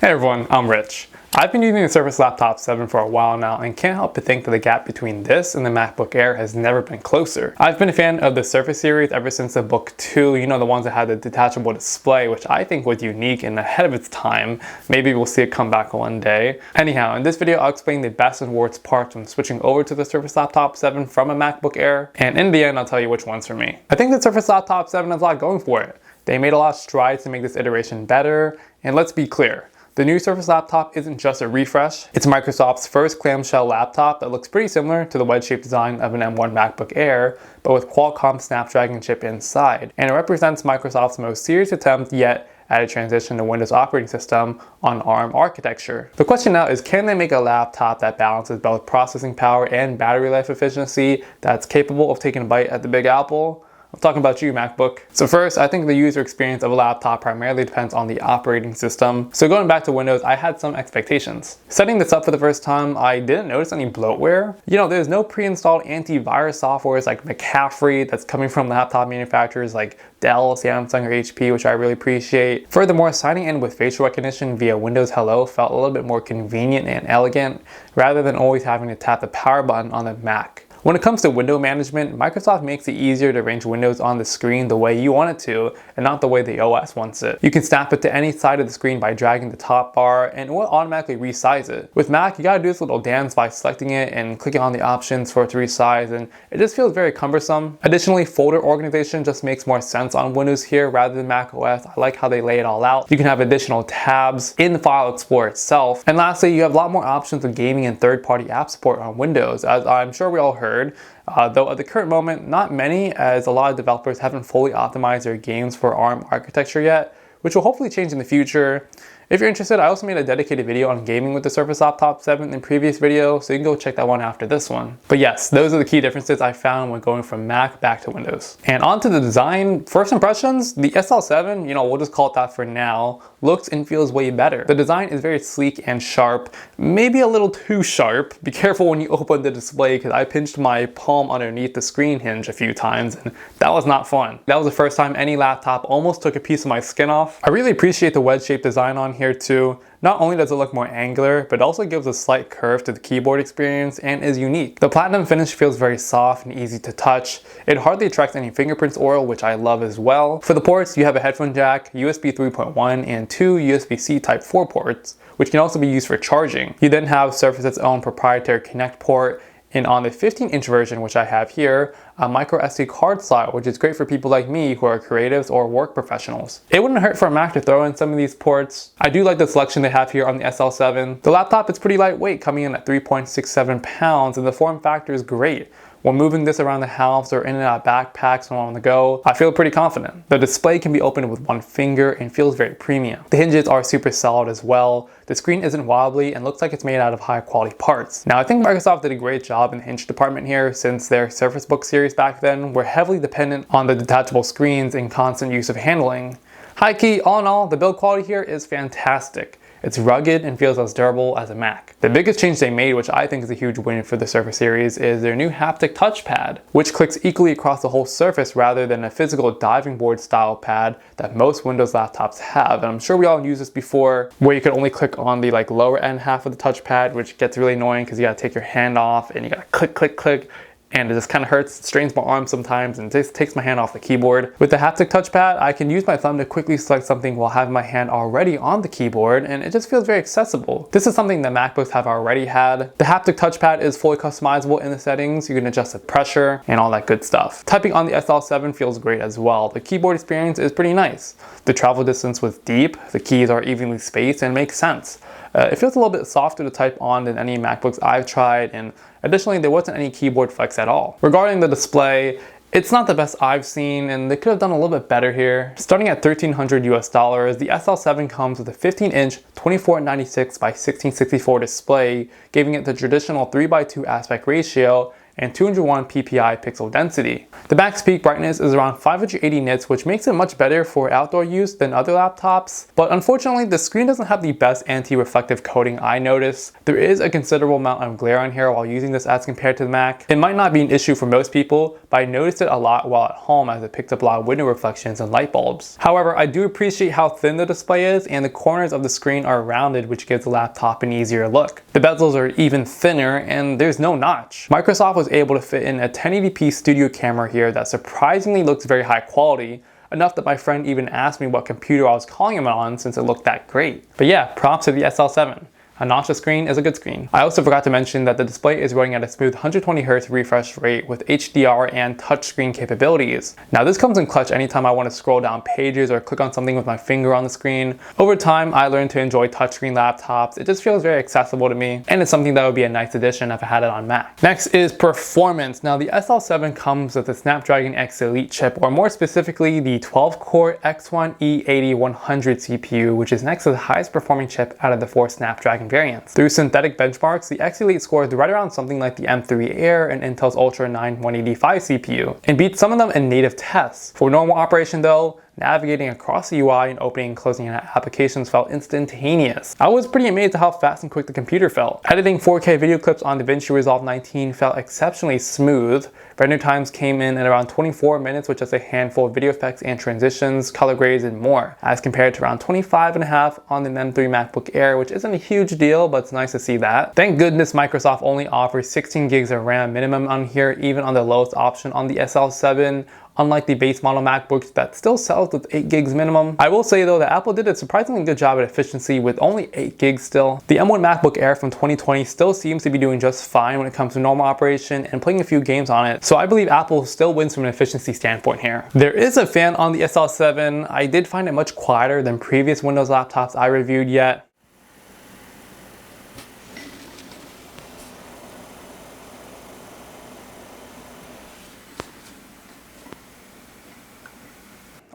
Hey everyone, I'm Rich. I've been using the Surface Laptop 7 for a while now and can't help but think that the gap between this and the MacBook Air has never been closer. I've been a fan of the Surface series ever since the Book 2, you know, the ones that had the detachable display, which I think was unique and ahead of its time. Maybe we'll see it come back one day. Anyhow, in this video I'll explain the best and worst parts when switching over to the Surface Laptop 7 from a MacBook Air, and in the end I'll tell you which one's for me. I think the Surface Laptop 7 has a lot going for it. They made a lot of strides to make this iteration better, and let's be clear. The new Surface Laptop isn't just a refresh, it's Microsoft's first clamshell laptop that looks pretty similar to the wedge-shaped design of an M1 MacBook Air, but with Qualcomm Snapdragon chip inside, and it represents Microsoft's most serious attempt yet at a transition to Windows operating system on ARM architecture. The question now is, can they make a laptop that balances both processing power and battery life efficiency that's capable of taking a bite at the Big Apple? I'm talking about you, MacBook. So first, I think the user experience of a laptop primarily depends on the operating system. So going back to Windows, I had some expectations. Setting this up for the first time, I didn't notice any bloatware. You know, there's no pre-installed antivirus softwares like McAfee that's coming from laptop manufacturers like Dell, Samsung, or HP, which I really appreciate. Furthermore, signing in with facial recognition via Windows Hello felt a little bit more convenient and elegant, rather than always having to tap the power button on the Mac. When it comes to window management, Microsoft makes it easier to arrange windows on the screen the way you want it to, and not the way the OS wants it. You can snap it to any side of the screen by dragging the top bar, and it will automatically resize it. With Mac, you gotta do this little dance by selecting it and clicking on the options for it to resize, and it just feels very cumbersome. Additionally, folder organization just makes more sense on Windows here rather than macOS. I like how they lay it all out. You can have additional tabs in the File Explorer itself. And lastly, you have a lot more options with gaming and third-party app support on Windows, as I'm sure we all heard. Though at the current moment, not many, as a lot of developers haven't fully optimized their games for ARM architecture yet, which will hopefully change in the future. If you're interested, I also made a dedicated video on gaming with the Surface Laptop 7 in the previous video, so you can go check that one after this one. But yes, those are the key differences I found when going from Mac back to Windows. And on to the design. First impressions, the SL7, you know, we'll just call it that for now, looks and feels way better. The design is very sleek and sharp, maybe a little too sharp. Be careful when you open the display, because I pinched my palm underneath the screen hinge a few times, and that was not fun. That was the first time any laptop almost took a piece of my skin off. I really appreciate the wedge-shaped design on here too. Not only does it look more angular, but also gives a slight curve to the keyboard experience and is unique. The platinum finish feels very soft and easy to touch. It hardly attracts any fingerprints oil, which I love as well. For the ports, you have a headphone jack, USB 3.1, and two USB-C Type 4 ports, which can also be used for charging. You then have Surface's own proprietary Connect port, and on the 15-inch version, which I have here, a micro SD card slot, which is great for people like me who are creatives or work professionals. It wouldn't hurt for a Mac to throw in some of these ports. I do like the selection they have here on the SL7. The laptop is pretty lightweight, coming in at 3.67 pounds, and the form factor is great. When moving this around the house or in and out of backpacks when on the go, I feel pretty confident. The display can be opened with one finger and feels very premium. The hinges are super solid as well. The screen isn't wobbly and looks like it's made out of high quality parts. Now I think Microsoft did a great job in the hinge department here, since their Surface Book series back then were heavily dependent on the detachable screens and constant use of handling. High key, all in all, the build quality here is fantastic. It's rugged and feels as durable as a Mac. The biggest change they made, which I think is a huge win for the Surface series, is their new haptic touchpad, which clicks equally across the whole surface rather than a physical diving board style pad that most Windows laptops have. And I'm sure we all used this before, where you could only click on the lower end half of the touchpad, which gets really annoying because you gotta take your hand off and you gotta click, click, click. And it just kind of hurts, strains my arm sometimes, and just takes my hand off the keyboard. With the haptic touchpad, I can use my thumb to quickly select something while having my hand already on the keyboard, and it just feels very accessible. This is something that MacBooks have already had. The haptic touchpad is fully customizable in the settings. You can adjust the pressure and all that good stuff. Typing on the SL7 feels great as well. The keyboard experience is pretty nice. The travel distance was deep, the keys are evenly spaced, and makes sense. It feels a little bit softer to type on than any MacBooks I've tried, and additionally there wasn't any keyboard flex at all. Regarding the display, it's not the best I've seen, and they could have done a little bit better here. Starting at $1,300 US, the SL7 comes with a 15-inch 2496 by 1664 display, giving it the traditional 3:2 aspect ratio and 201 ppi pixel density. The max peak brightness is around 580 nits, which makes it much better for outdoor use than other laptops, but unfortunately the screen doesn't have the best anti-reflective coating I noticed. There is a considerable amount of glare on here while using this as compared to the Mac. It might not be an issue for most people, but I noticed it a lot while at home as it picked up a lot of window reflections and light bulbs. However, I do appreciate how thin the display is, and the corners of the screen are rounded, which gives the laptop an easier look. The bezels are even thinner, and there's no notch. Microsoft was able to fit in a 1080p studio camera here that surprisingly looks very high quality, enough that my friend even asked me what computer I was calling him on since it looked that great. But yeah, props to the SL7. A notchless screen is a good screen. I also forgot to mention that the display is running at a smooth 120Hz refresh rate with HDR and touchscreen capabilities. Now this comes in clutch anytime I want to scroll down pages or click on something with my finger on the screen. Over time, I learned to enjoy touchscreen laptops. It just feels very accessible to me, and it's something that would be a nice addition if I had it on Mac. Next is performance. Now the SL7 comes with the Snapdragon X Elite chip, or more specifically the 12-core X1 E80-100 CPU, which is next to the highest performing chip out of the 4 Snapdragon variants. Through synthetic benchmarks, the X Elite scores right around something like the M3 Air and Intel's Ultra 9 185 CPU, and beats some of them in native tests. For normal operation though, navigating across the UI and opening and closing applications felt instantaneous. I was pretty amazed at how fast and quick the computer felt. Editing 4K video clips on DaVinci Resolve 19 felt exceptionally smooth. Render times came in at around 24 minutes with just a handful of video effects and transitions, color grades, and more, as compared to around 25.5 on the M3 MacBook Air, which isn't a huge deal, but it's nice to see that. Thank goodness Microsoft only offers 16 gigs of RAM minimum on here, even on the lowest option on the SL7. Unlike the base model MacBooks that still sells with 8 gigs minimum. I will say though that Apple did a surprisingly good job at efficiency with only 8 gigs still. The M1 MacBook Air from 2020 still seems to be doing just fine when it comes to normal operation and playing a few games on it, so I believe Apple still wins from an efficiency standpoint here. There is a fan on the SL7. I did find it much quieter than previous Windows laptops I reviewed yet.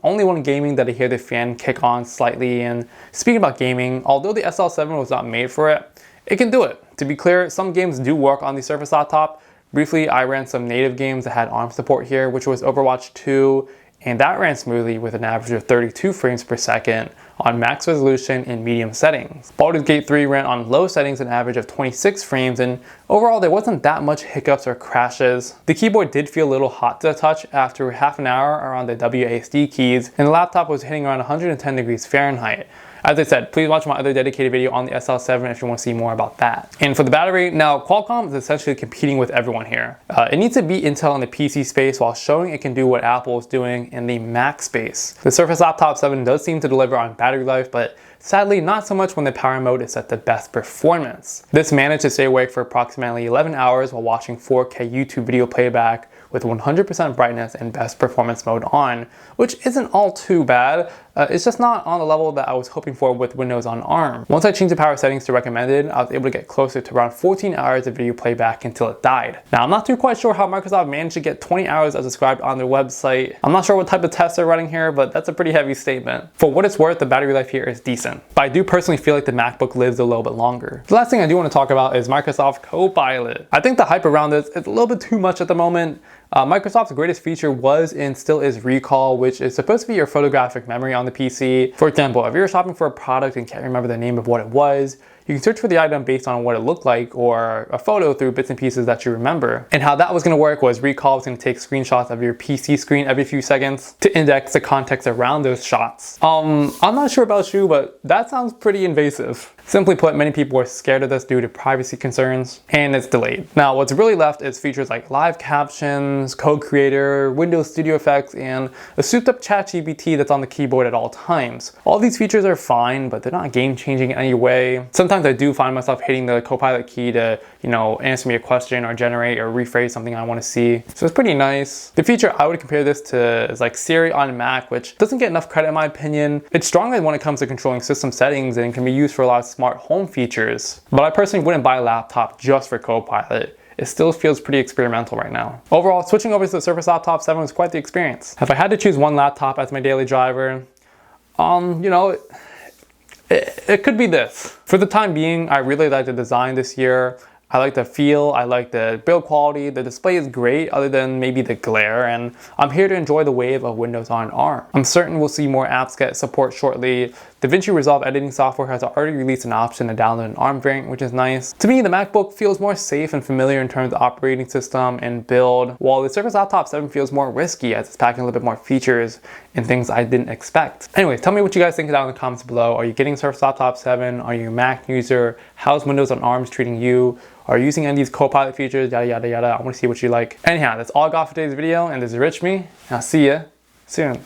Only when gaming that I hear the fan kick on slightly, and speaking about gaming, although the SL7 was not made for it, it can do it. To be clear, some games do work on the Surface laptop. Briefly, I ran some native games that had ARM support here, which was Overwatch 2, and that ran smoothly with an average of 32 frames per second on max resolution in medium settings. Baldur's Gate 3 ran on low settings an average of 26 frames, and overall there wasn't that much hiccups or crashes. The keyboard did feel a little hot to the touch after half an hour around the WASD keys, and the laptop was hitting around 110 degrees Fahrenheit. As I said, please watch my other dedicated video on the SL7 if you want to see more about that. And for the battery, now Qualcomm is essentially competing with everyone here. It needs to beat Intel in the PC space while showing it can do what Apple is doing in the Mac space. The Surface Laptop 7 does seem to deliver on battery life, but sadly not so much when the power mode is set to best performance. This managed to stay awake for approximately 11 hours while watching 4K YouTube video playback with 100% brightness and best performance mode on, which isn't all too bad. It's just not on the level that I was hoping for with Windows on ARM. Once I changed the power settings to recommended, I was able to get closer to around 14 hours of video playback until it died. Now, I'm not too quite sure how Microsoft managed to get 20 hours as described on their website. I'm not sure what type of tests they're running here, but that's a pretty heavy statement. For what it's worth, the battery life here is decent, but I do personally feel like the MacBook lives a little bit longer. The last thing I do want to talk about is Microsoft Copilot. I think the hype around this is a little bit too much at the moment. Microsoft's greatest feature was and still is recall, which is supposed to be your photographic memory on the PC. For example, if you're shopping for a product and can't remember the name of what it was, you can search for the item based on what it looked like or a photo through bits and pieces that you remember. And how that was going to work was recall was going to take screenshots of your PC screen every few seconds to index the context around those shots. I'm not sure about you, but that sounds pretty invasive. Simply put, many people are scared of this due to privacy concerns, and it's delayed. Now, what's really left is features like live captions, code creator, Windows Studio Effects, and a souped up ChatGPT that's on the keyboard at all times. All these features are fine, but they're not game-changing in any way. Sometimes I do find myself hitting the Copilot key to, answer me a question or generate or rephrase something I want to see. So it's pretty nice. The feature I would compare this to is like Siri on Mac, which doesn't get enough credit in my opinion. It's stronger when it comes to controlling system settings and can be used for a lot of smart home features. But I personally wouldn't buy a laptop just for Copilot. It still feels pretty experimental right now. Overall, switching over to the Surface Laptop 7 was quite the experience. If I had to choose one laptop as my daily driver, it could be this. For the time being, I really like the design this year. I like the feel, I like the build quality, the display is great other than maybe the glare, and I'm here to enjoy the wave of Windows on ARM. I'm certain we'll see more apps get support shortly. DaVinci Resolve editing software has already released an option to download an ARM variant, which is nice. To me, the MacBook feels more safe and familiar in terms of operating system and build, while the Surface Laptop 7 feels more risky as it's packing a little bit more features and things I didn't expect. Anyways, tell me what you guys think down in the comments below. Are you getting Surface Laptop 7? Are you a Mac user? How's Windows on ARMs treating you? Are you using any of these Copilot features? Yada, yada, yada. I want to see what you like. Anyhow, that's all I got for today's video, and this is Rich Me. I'll see ya soon.